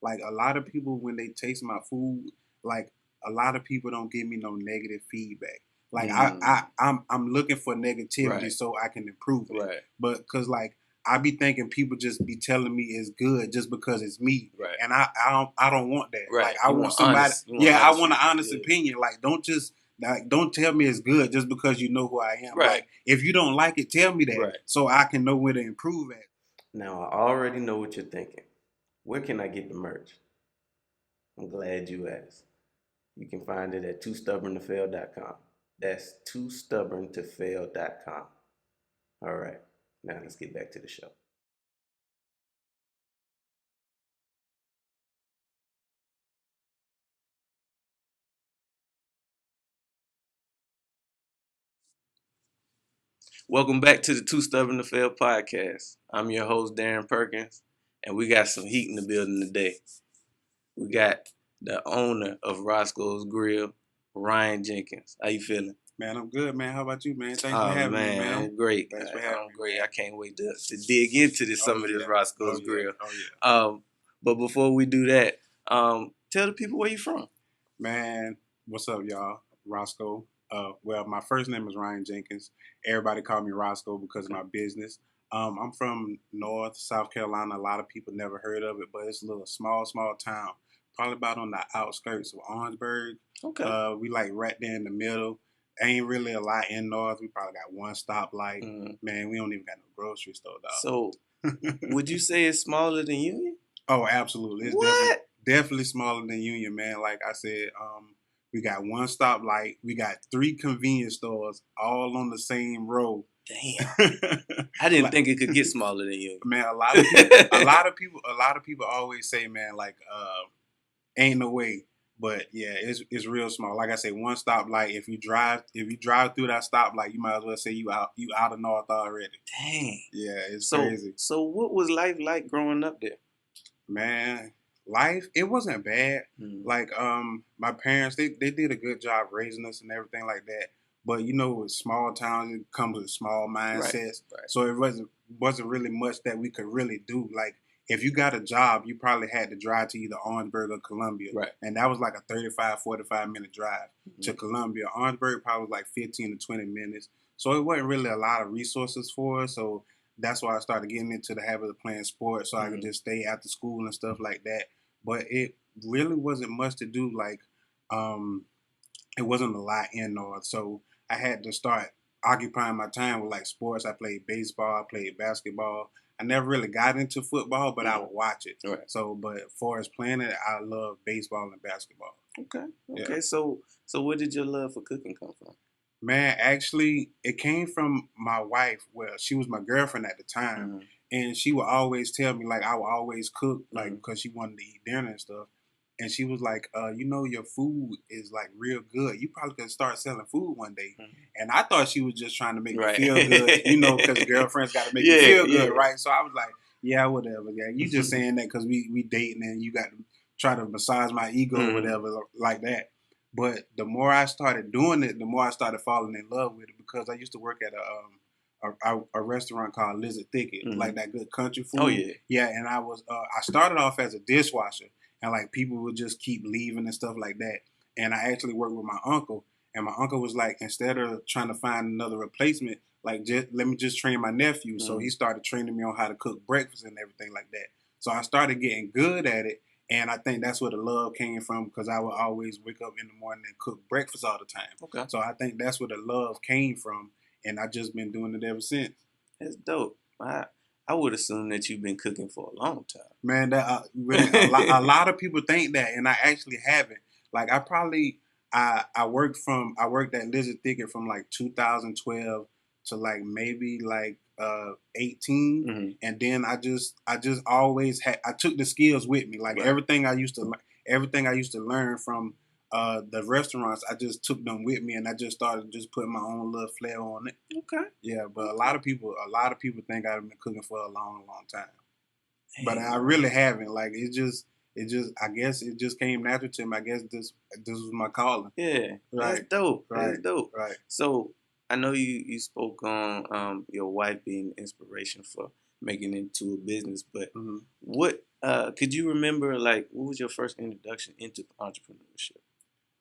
Like a lot of people when they taste my food, like a lot of people don't give me no negative feedback. Like I'm looking for negativity so I can improve it. Right. But because like I be thinking people just be telling me it's good just because it's me, Right. and I don't want that. Right. Like I want somebody. I want an honest yeah. opinion. Like don't tell me it's good just because you know who I am. Right. Like if you don't like it, tell me that so I can know where to improve at. Now I already know what you're thinking. Where can I get the merch? I'm glad you asked. You can find it at toostubborntofail.com. That's toostubborntofail.com. All right, now let's get back to the show. Welcome back to the Too Stubborn to Fail podcast. I'm your host, Darren Perkins, and we got some heat in the building today. We got the owner of Roscoe's Grill, Ryan Jenkins. How you feeling? Man, I'm good, man. How about you, man? Thanks for having me, man. I'm great. Thanks for having me. I'm great. Man. I can't wait to dig into this some of this Roscoe's Grill. Oh yeah. But before we do that, tell the people where you from. Man, what's up, y'all? Roscoe. Well, my first name is Ryan Jenkins. Everybody call me Roscoe because of my business. I'm from North South Carolina. A lot of people never heard of it, but it's a little small town, probably about on the outskirts of Orangeburg. Okay. We like right there in the middle. Ain't really a lot in North. We probably got one stoplight. Man, we don't even got no grocery store, dog. So, would you say it's smaller than Union? Oh, absolutely. It's definitely smaller than Union, man. Like I said, we got one stoplight. We got 3 convenience stores all on the same road. Damn. I didn't think it could get smaller than Union. Man, a lot of people always say, man, like, ain't no way. But yeah, it's real small. Like I said, one stoplight. If you drive through that stoplight, you might as well say you out of North already. Dang. Yeah, it's crazy. So what was life like growing up there? Man, life, it wasn't bad. Like my parents, they did a good job raising us and everything like that. But you know, with small towns, it comes with small mindsets. Right. So it wasn't really much that we could really do. Like if you got a job, you probably had to drive to either Orangeburg or Columbia. Right. And that was like a 35, 45-minute drive to Columbia. Orangeburg probably was like 15 to 20 minutes. So it wasn't really a lot of resources for us. So that's why I started getting into the habit of playing sports so I could just stay after school and stuff like that. But it really wasn't much to do. Like, it wasn't a lot in North. So I had to start occupying my time with like sports. I played baseball, I played basketball. I never really got into football, but I would watch it. Right. So, but as far as playing it, I love baseball and basketball. Okay. Yeah. So where did your love for cooking come from? Man, actually, it came from my wife. Well, she was my girlfriend at the time, and she would always tell me, like, I would always cook, like, because she wanted to eat dinner and stuff. And she was like, you know, your food is, like, real good. You probably could start selling food one day. And I thought she was just trying to make me feel good, you know, because girlfriends got to make you feel good, right? So I was like, yeah, whatever. Yeah, you just saying that because we dating and you got to try to massage my ego or whatever like that. But the more I started doing it, the more I started falling in love with it because I used to work at a restaurant called Lizard Thicket, like that good country food. Oh yeah, yeah. And I started off as a dishwasher, and like people would just keep leaving and stuff like that. And I actually worked with my uncle, and my uncle was like, instead of trying to find another replacement, like let me just train my nephew. So he started training me on how to cook breakfast and everything like that. So I started getting good at it. And I think that's where the love came from because I would always wake up in the morning and cook breakfast all the time. Okay. So I think that's where the love came from. And I've just been doing it ever since. That's dope. I would assume that you've been cooking for a long time. Man, that a lot of people think that, and I actually haven't. Like I worked at Lizard Thicket from like 2012 to like maybe like 18, and then I just always I took the skills with me. Like everything I used to learn from the restaurants, I just took them with me, and I just started just putting my own little flair on it. Okay. Yeah, but a lot of people think I've been cooking for a long time, but I really haven't. Like it just I guess it just came natural to me. I guess this was my calling. Yeah, right. That's dope. Right. That's dope. Right. So I know you spoke on your wife being inspiration for making it into a business. But what could you remember? Like, what was your first introduction into entrepreneurship?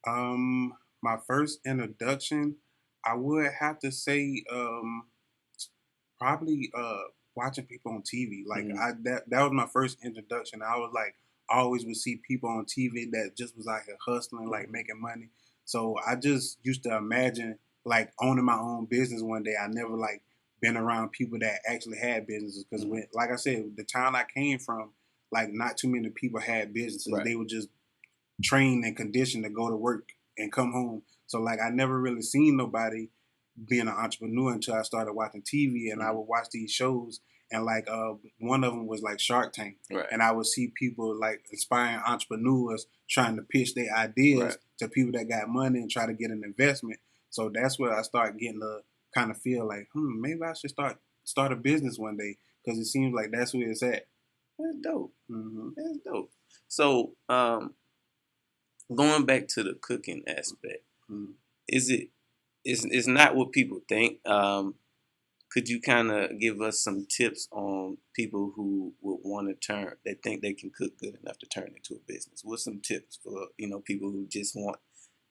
My first introduction, I would have to say, probably watching people on TV. Like that was my first introduction. I was like, I always would see people on TV that just was out here hustling, like making money. So I just used to imagine like owning my own business one day. I never like been around people that actually had businesses because when, like I said, the town I came from, like not too many people had businesses. They were just trained and conditioned to go to work and come home. So like I never really seen nobody being an entrepreneur until I started watching TV, and I would watch these shows, and like one of them was like Shark Tank, and I would see people like inspiring entrepreneurs trying to pitch their ideas to people that got money and try to get an investment. So that's where I started getting to kind of feel like, maybe I should start a business one day because it seems like that's where it's at. That's dope. That's dope. So going back to the cooking aspect, it's not what people think. Could you kind of give us some tips on people who would want to they think they can cook good enough to turn into a business? What's some tips for people who just want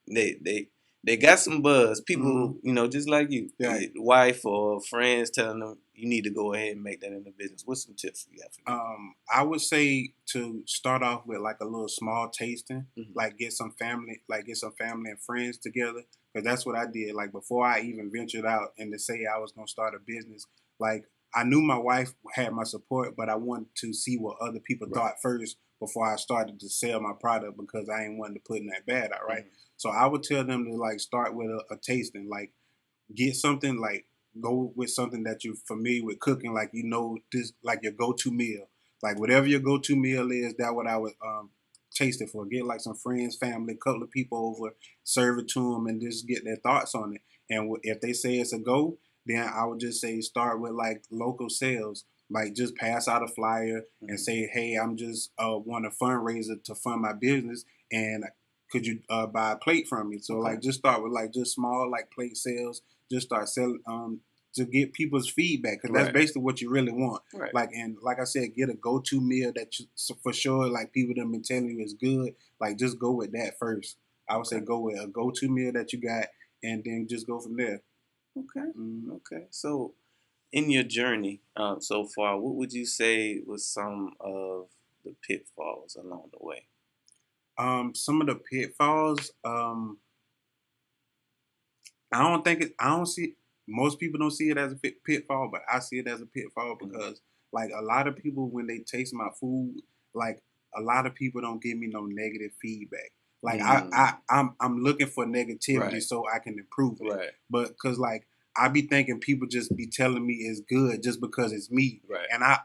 they got some buzz? People just like you, wife or friends telling them you need to go ahead and make that into business. What's some tips you got for me? I would say to start off with like a little small tasting, like get some family and friends together. Because that's what I did. Like before I even ventured out and to say I was gonna start a business, like I knew my wife had my support, but I wanted to see what other people thought first before I started to sell my product because I ain't wanting to put that bad out, right? So I would tell them to like start with a tasting, like get something like go with something that you're familiar with cooking, like this like your go-to meal, like whatever your go-to meal is. That what I would taste it for. Get like some friends, family, couple of people over, serve it to them, and just get their thoughts on it. And if they say it's a go, then I would just say start with like local sales. Like just pass out a flyer and say, hey, I'm just want a fundraiser to fund my business, and could you buy a plate from me? So like just start with like just small like plate sales. Just start selling to get people's feedback because that's basically what you really want. Like and like I said, get a go-to meal that you, for sure like people that have been telling you is good. Like just go with that first. I would say go with a go-to meal that you got, and then just go from there. Okay. So in your journey so far, what would you say was some of the pitfalls along the way? Some of the pitfalls. I don't see, most people don't see it as a pitfall, but I see it as a pitfall because like a lot of people when they taste my food, like a lot of people don't give me no negative feedback. Like I'm looking for negativity so I can improve it. But because like I be thinking people just be telling me it's good just because it's me, and I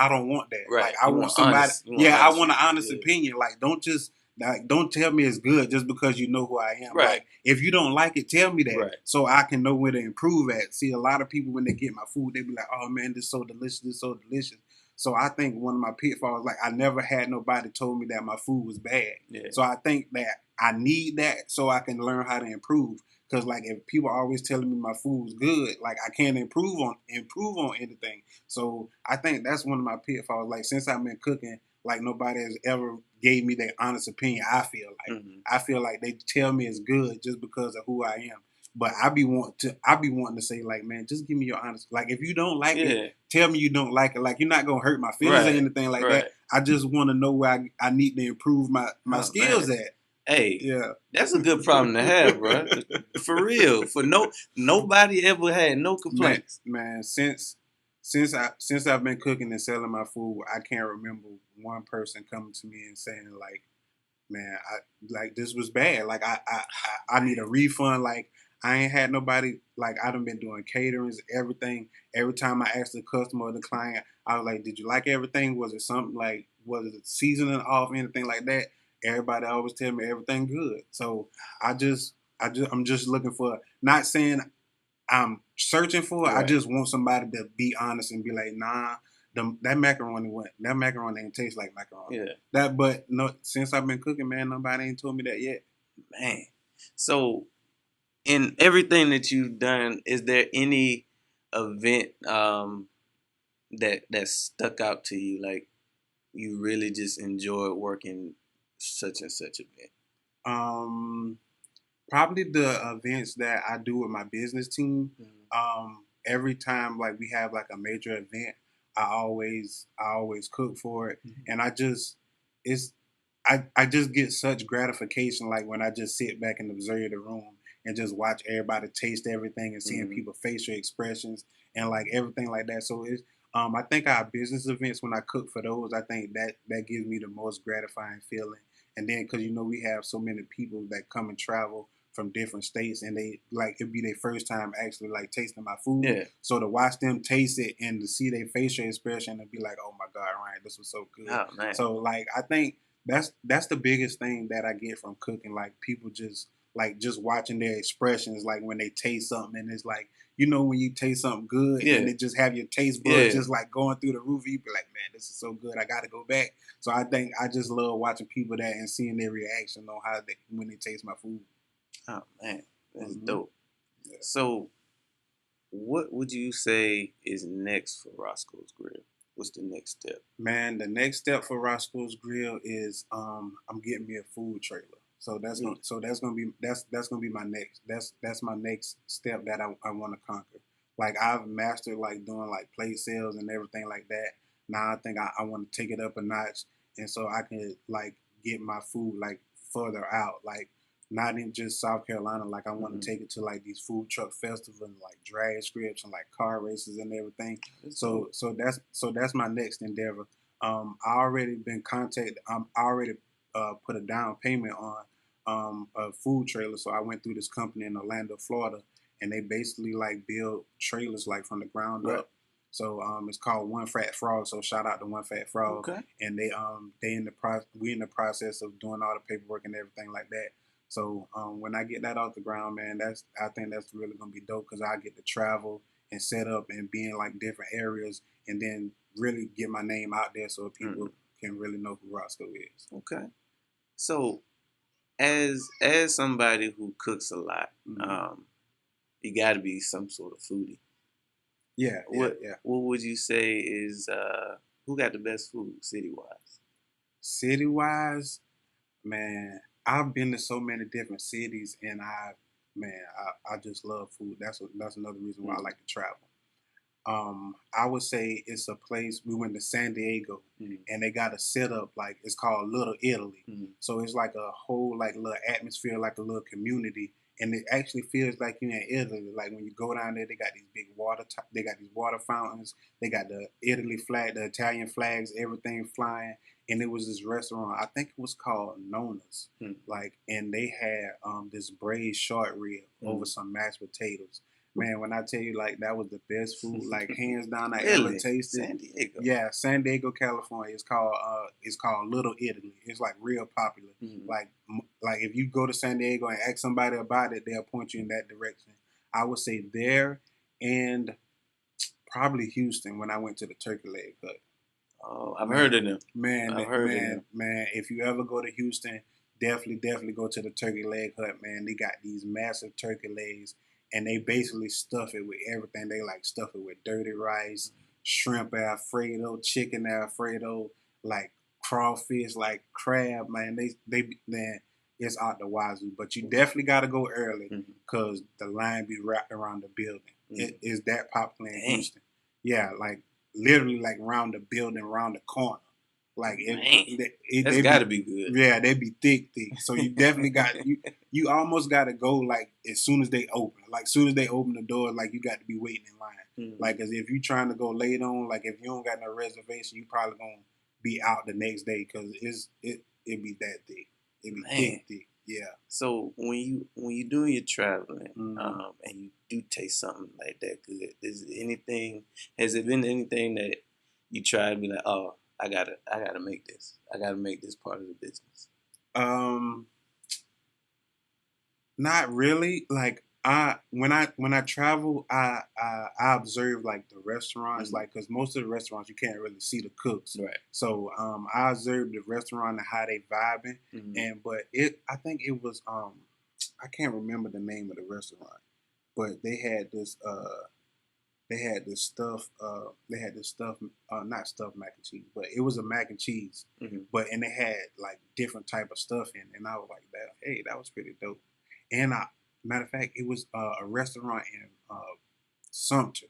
don't want that. Like I want somebody, I want an honest opinion. Like don't tell me it's good just because you know who I am. Like if you don't like it, tell me that so I can know where to improve at. See, a lot of people when they get my food, they be like, "Oh man, this is so delicious, this is so delicious." So I think one of my pitfalls, like I never had nobody told me that my food was bad. So I think that I need that so I can learn how to improve. Because like if people are always telling me my food's good, like I can't improve on anything. So I think that's one of my pitfalls. Like since I've been cooking, like nobody has ever gave me their honest opinion. I feel like they tell me it's good just because of who I am. But I be wanting to say like, man, just give me your honest. Like if you don't like it, tell me you don't like it. Like you're not gonna hurt my feelings or anything like that. I just want to know where I need to improve my skills at. Hey, that's a good problem to have, bro. For real. For nobody ever had no complaints. Man, since I've been cooking and selling my food, I can't remember one person coming to me and saying like, man, I like this was bad. Like I need a refund. Like I ain't had nobody. Like I done been doing caterings, everything. Every time I asked the customer or the client, I was like, did you like everything? Was it something like, was it seasoning off, anything like that? Everybody always tell me everything good. So I'm just looking for, not saying I'm searching for it. I just want somebody to be honest and be like, nah, that macaroni ain't taste like macaroni. But no, since I've been cooking, man, nobody ain't told me that yet. Man. So in everything that you've done, is there any event that stuck out to you? Like you really just enjoyed working such and such event? Probably the events that I do with my business team. Every time like we have like a major event, I always cook for it, and it's I just get such gratification like when I just sit back and observe the room and just watch everybody taste everything and seeing people facial expressions and like everything like that. So it's I think our business events when I cook for those, I think that gives me the most gratifying feeling. And then because we have so many people that come and travel from different states, and they like it'd be their first time actually like tasting my food. Yeah. So to watch them taste it and to see their facial expression and be like, "Oh my God, Ryan, this was so good." Oh man. So like I think that's the biggest thing that I get from cooking. Like people just watching their expressions, like when they taste something, and it's like when you taste something good, Yeah. and it just have your taste buds just like going through the roof. You be like, "Man, this is so good. I got to go back." So I think I just love watching people that and seeing their reaction on how they when they taste my food. Oh man, that's dope. Yeah. So, what would you say is next for Roscoe's Grill? What's the next step? Man, the next step for Roscoe's Grill is I'm getting me a food trailer. So that's gonna be my that's my next step that I want to conquer. Like I've mastered like doing like plate sales and everything like that. Now I think I want to take it up a notch, and so I can like get my food like further out, like not in just South Carolina. Like I want to take it to like these food truck festivals and like drag strips and like car races and everything. So that's my next endeavor. I already been contacted. I already put a down payment on a food trailer. So I went through this company in Orlando, Florida, and they basically like build trailers like from the ground up. So it's called One Fat Frog. So shout out to One Fat Frog. Okay. And we in the process of doing all the paperwork and everything like that. So when I get that off the ground, man, I think that's really gonna be dope because I get to travel and set up and be in like different areas, and then really get my name out there so people can really know who Roscoe is. Okay. So as somebody who cooks a lot, you got to be some sort of foodie. Yeah. What would you say is who got the best food city wise? City wise, man, I've been to so many different cities, and I just love food. That's another reason why I like to travel. I would say it's a place. We went to San Diego, and they got a setup like it's called Little Italy. So it's like a whole like little atmosphere, like a little community, and it actually feels like you're in Italy. Like when you go down there, they got these big they got these water fountains. They got the Italy flag, the Italian flags, everything flying. And it was this restaurant. I think it was called Nona's. Like, and they had this braised short rib over some mashed potatoes. Man, when I tell you, like, that was the best food, like, hands down I ever tasted. San Diego. Yeah, San Diego, California. It's called Little Italy. It's, like, real popular. Like if you go to San Diego and ask somebody about it, they'll point you in that direction. I would say there and probably Houston when I went to the Turkey Leg Hut. Oh, I've heard of them. Man, if you ever go to Houston, definitely go to the Turkey Leg Hut, man. They got these massive turkey legs, and they basically stuff it with everything. They like stuff it with dirty rice, shrimp Alfredo, chicken Alfredo, like crawfish, like crab, man. Man, it's out the wazoo. But you definitely got to go early because the line be wrapped around the building. It is that popular in Houston. Yeah, like literally like around the building, around the corner. Like that's got to be good. Yeah, they be thick. So you definitely got you almost got to go like as soon as they open. Like as soon as they open the door, like you got to be waiting in line. Like as if you trying to go late on, like if you don't got no reservation, you probably gonna be out the next day because it be that thick. It be thick. Yeah. So when you doing your traveling, and you do taste something like that good, has it been anything that you tried to be like, oh, I gotta make this. I gotta make this part of the business. Not really. Like when I travel, I observe like the restaurants, like because most of the restaurants you can't really see the cooks, right? So I observe the restaurant and how they vibing, and but I think it was I can't remember the name of the restaurant, but they had this they had this stuff. Not stuffed mac and cheese, but it was a mac and cheese. And it had like different type of stuff in it. And I was like, that was pretty dope. And matter of fact, it was a restaurant in Sumter,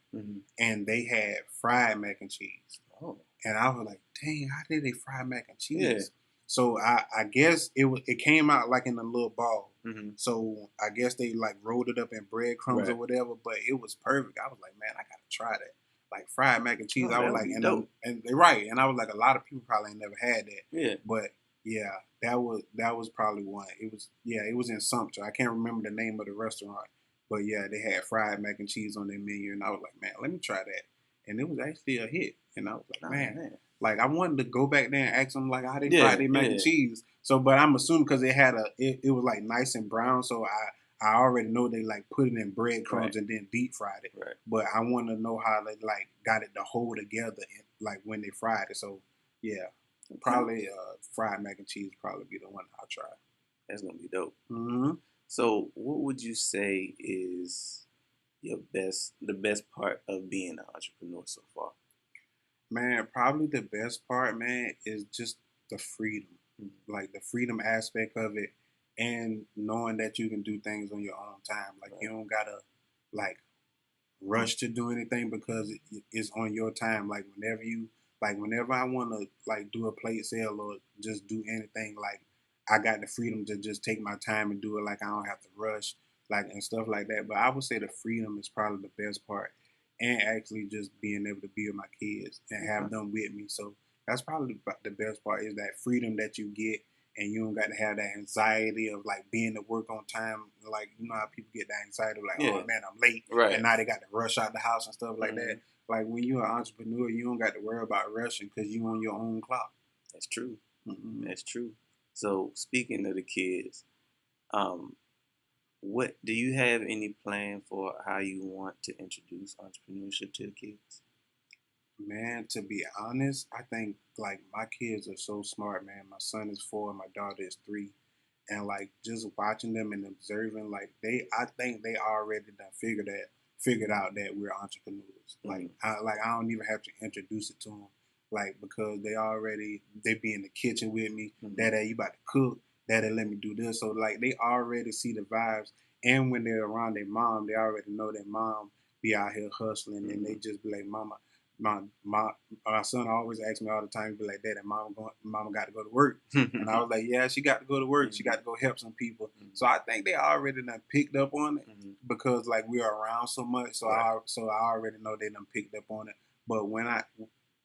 and they had fried mac and cheese. Oh. And I was like, dang, how did they fry mac and cheese? Yeah. So I guess it came out like in a little ball. So I guess they like rolled it up in breadcrumbs or whatever, but it was perfect. I was like, man, I gotta try that. Like fried mac and cheese. I was like, and they're right. And I was like, a lot of people probably ain't never had that. Yeah. But yeah, that was probably one. It was in Sumter. I can't remember the name of the restaurant. But yeah, they had fried mac and cheese on their menu, and I was like, man, let me try that. And it was actually a hit. And I was like, man. Like I wanted to go back there and ask them like how they fried their mac and cheese. So, but I'm assuming because it had it was like nice and brown, so I already know they like put it in breadcrumbs and then deep fried it. Right. But I want to know how they like got it to hold together, like when they fried it. So yeah, probably fried mac and cheese probably be the one I'll try. That's gonna be dope. So, what would you say is the best part of being an entrepreneur so far? Man, probably the best part, man, is just the freedom. Like the freedom aspect of it, and knowing that you can do things on your own time. Like you don't gotta like rush to do anything because it's on your time. Like whenever I want to like do a plate sale or just do anything, like I got the freedom to just take my time and do it. Like I don't have to rush, like and stuff like that. But I would say the freedom is probably the best part, and actually just being able to be with my kids and have them with me. So that's probably the best part is that freedom that you get, and you don't got to have that anxiety of like being to work on time. Like you know how people get that anxiety of like, oh man, I'm late, and now they got to rush out the house and stuff like that. Like when you're an entrepreneur, you don't got to worry about rushing because you on your own clock. That's true. That's true. So speaking of the kids, what do you have any plan for how you want to introduce entrepreneurship to the kids? Man, to be honest, I think like my kids are so smart, man. My son is 4, my daughter is 3, and like just watching them and observing, like I think they already done figured out that we're entrepreneurs. Like I don't even have to introduce it to them, like because they be in the kitchen with me. Daddy, you about to cook? Daddy, let me do this. So like they already see the vibes, and when they're around their mom, they already know their mom be out here hustling, and they just be like, Mama. My son always asks me all the time, be like, Daddy, Mama got to go to work. And I was like, yeah, she got to go to work. She got to go help some people. So I think they already done picked up on it because like we are around so much. So I already know they done picked up on it. But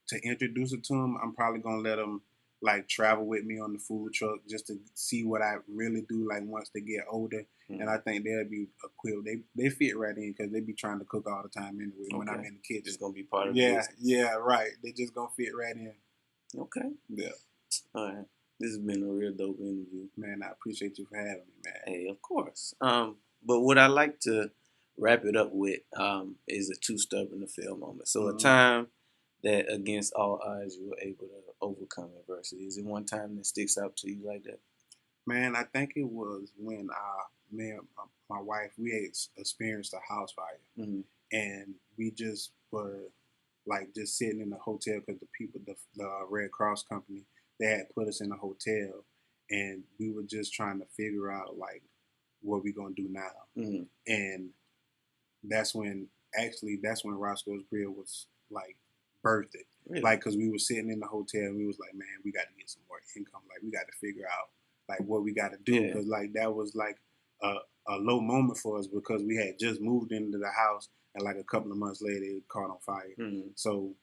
to introduce it to them, I'm probably going to let them like travel with me on the food truck just to see what I really do like once they get older. And I think they'll be equipped. They fit right in because they be trying to cook all the time anyway when I'm in the kitchen. It's going to be part of the business. Yeah, right. They just going to fit right in. Okay. Yeah. All right. This has been a real dope interview. Man, I appreciate you for having me, man. Hey, of course. But what I like to wrap it up with is a too stubborn to fail moment. So a time that against all odds you were able to overcome adversity. Is it one time that sticks out to you like that? Man, I think it was when me and my wife, we experienced a house fire. And we just were like just sitting in the hotel because the Red Cross company, they had put us in a hotel, and we were just trying to figure out like what we gonna do now. And that's when Roscoe's Grill was like birthed. Really? Like, cause we were sitting in the hotel and we was like, man, we got to get some more income. Like, we got to figure out like what we got to do. Cause like that was like a low moment for us because we had just moved into the house and like a couple of months later it caught on fire. So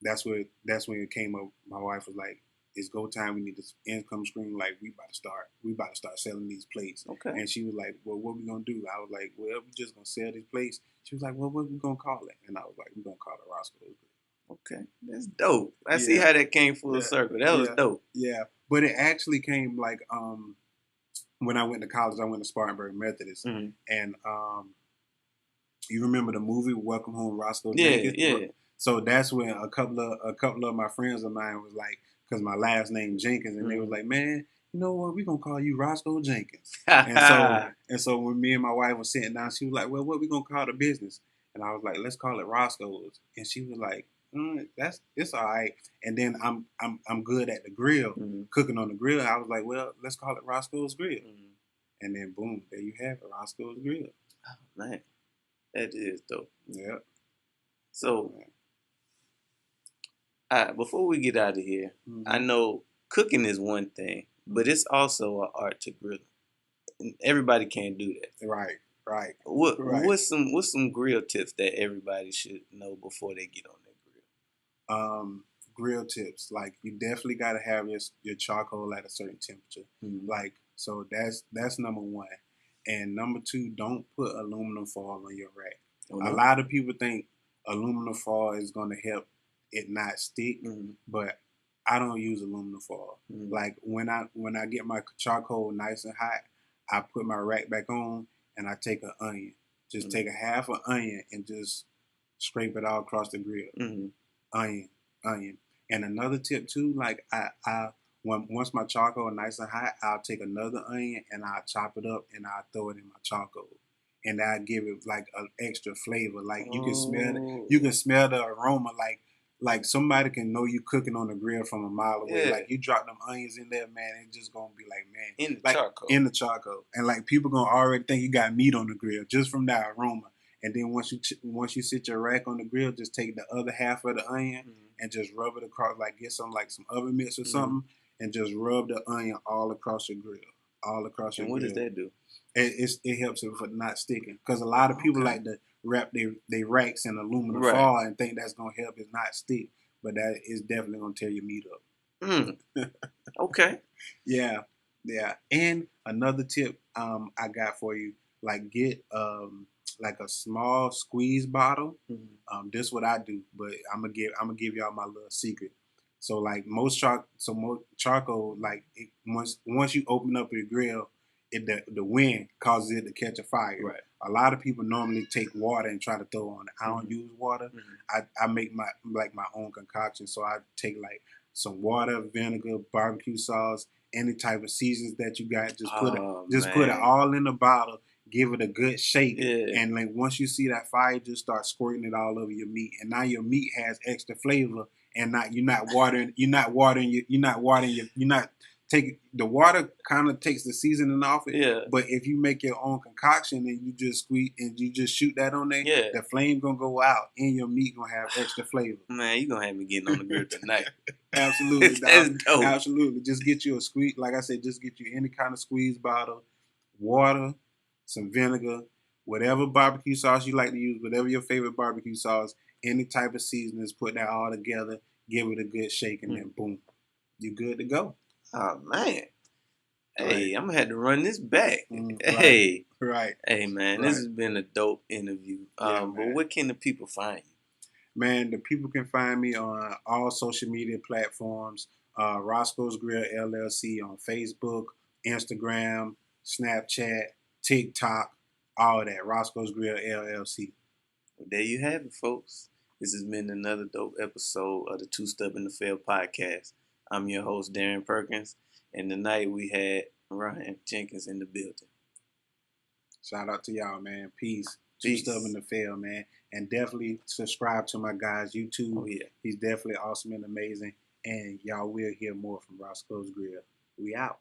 that's when it came up. My wife was like, it's go time. We need this income stream. Like we about to start selling these plates. Okay. And she was like, well, what we gonna do? I was like, well, we just gonna sell these plates. She was like, well, what we gonna call it? And I was like, we gonna call it Roscoe's Grill. Okay, that's dope. I see how that came full circle. That was dope. Yeah, but it actually came like when I went to college. I went to Spartanburg Methodist, and you remember the movie Welcome Home, Roscoe? Jenkins? Yeah. So that's when a couple of my friends of mine was like, because my last name Jenkins, and they was like, man, you know what? We're gonna call you Roscoe Jenkins. and so when me and my wife was sitting down, she was like, well, what we gonna call the business? And I was like, let's call it Roscoe's. And she was like, it's all right. And then I'm good at the grill, cooking on the grill. I was like, well, let's call it Roscoe's Grill. And then boom, there you have it, Roscoe's Grill. Oh, man, that is dope. Yeah. So, before we get out of here, I know cooking is one thing, but it's also an art to grill. And everybody can't do that. Right. What's some grill tips that everybody should know before they get on their grill? Grill tips, like you definitely got to have your charcoal at a certain temperature. Like, so that's number one. And number two, don't put aluminum foil on your rack. Oh, no? A lot of people think aluminum foil is going to help it not stick, but I don't use aluminum foil. Like when I get my charcoal nice and hot, I put my rack back on and I take an onion. Just take a half an onion and just scrape it all across the grill. Onion. And another tip too, like once my charcoal is nice and hot, I'll take another onion and I'll chop it up and I'll throw it in my charcoal. And I'll give it like an extra flavor. Like you can smell the aroma, like somebody can know you cooking on the grill from a mile away. Yeah. Like you drop them onions in there, man, it's just gonna be like, man. In the charcoal. And like people gonna already think you got meat on the grill just from that aroma. And then once you sit your rack on the grill, just take the other half of the onion and just rub it across, like get some oven mitts or something, and just rub the onion all across your grill. All across your grill. And what does that do? It helps it for not sticking. Because a lot of people like to wrap their racks in aluminum foil and think that's going to help it not stick. But that is definitely going to tear your meat up. Okay. Yeah. And another tip I got for you, like get like a small squeeze bottle. This is what I do, but I'm gonna give y'all my little secret. So like most charcoal, like once you open up your grill, the wind causes it to catch a fire. Right. A lot of people normally take water and try to throw on it. I don't use water. I make my own concoction. So I take like some water, vinegar, barbecue sauce, any type of seasons that you got. Just put it all in the bottle. Give it a good shake, and like once you see that fire, just start squirting it all over your meat, and now your meat has extra flavor, and you're not taking the water kind of takes the seasoning off it. Yeah. But if you make your own concoction and you just squeeze and you just shoot that on there, the flame gonna go out and your meat gonna have extra flavor. Man, you gonna have me getting on the grill tonight. Absolutely, that's dope. Absolutely, just get you a squeeze. Like I said, just get you any kind of squeeze bottle, water, some vinegar, whatever barbecue sauce you like to use, whatever your favorite barbecue sauce, any type of seasonings, put that all together, give it a good shake, and then boom, you're good to go. Oh, man. Hey, I'm going to have to run this back. Right. Hey, man, this has been a dope interview. But where can the people find you? Man, the people can find me on all social media platforms. Roscoe's Grill LLC on Facebook, Instagram, Snapchat, TikTok, all that. Roscoe's Grill LLC. Well, there you have it, folks. This has been another dope episode of the Two Step in the Fail podcast. I'm your host, Darren Perkins, and tonight we had Ryan Jenkins in the building. Shout out to y'all, man. Peace. Two Step in the Fail, man. And definitely subscribe to my guy's YouTube. Oh, yeah. He's definitely awesome and amazing. And y'all will hear more from Roscoe's Grill. We out.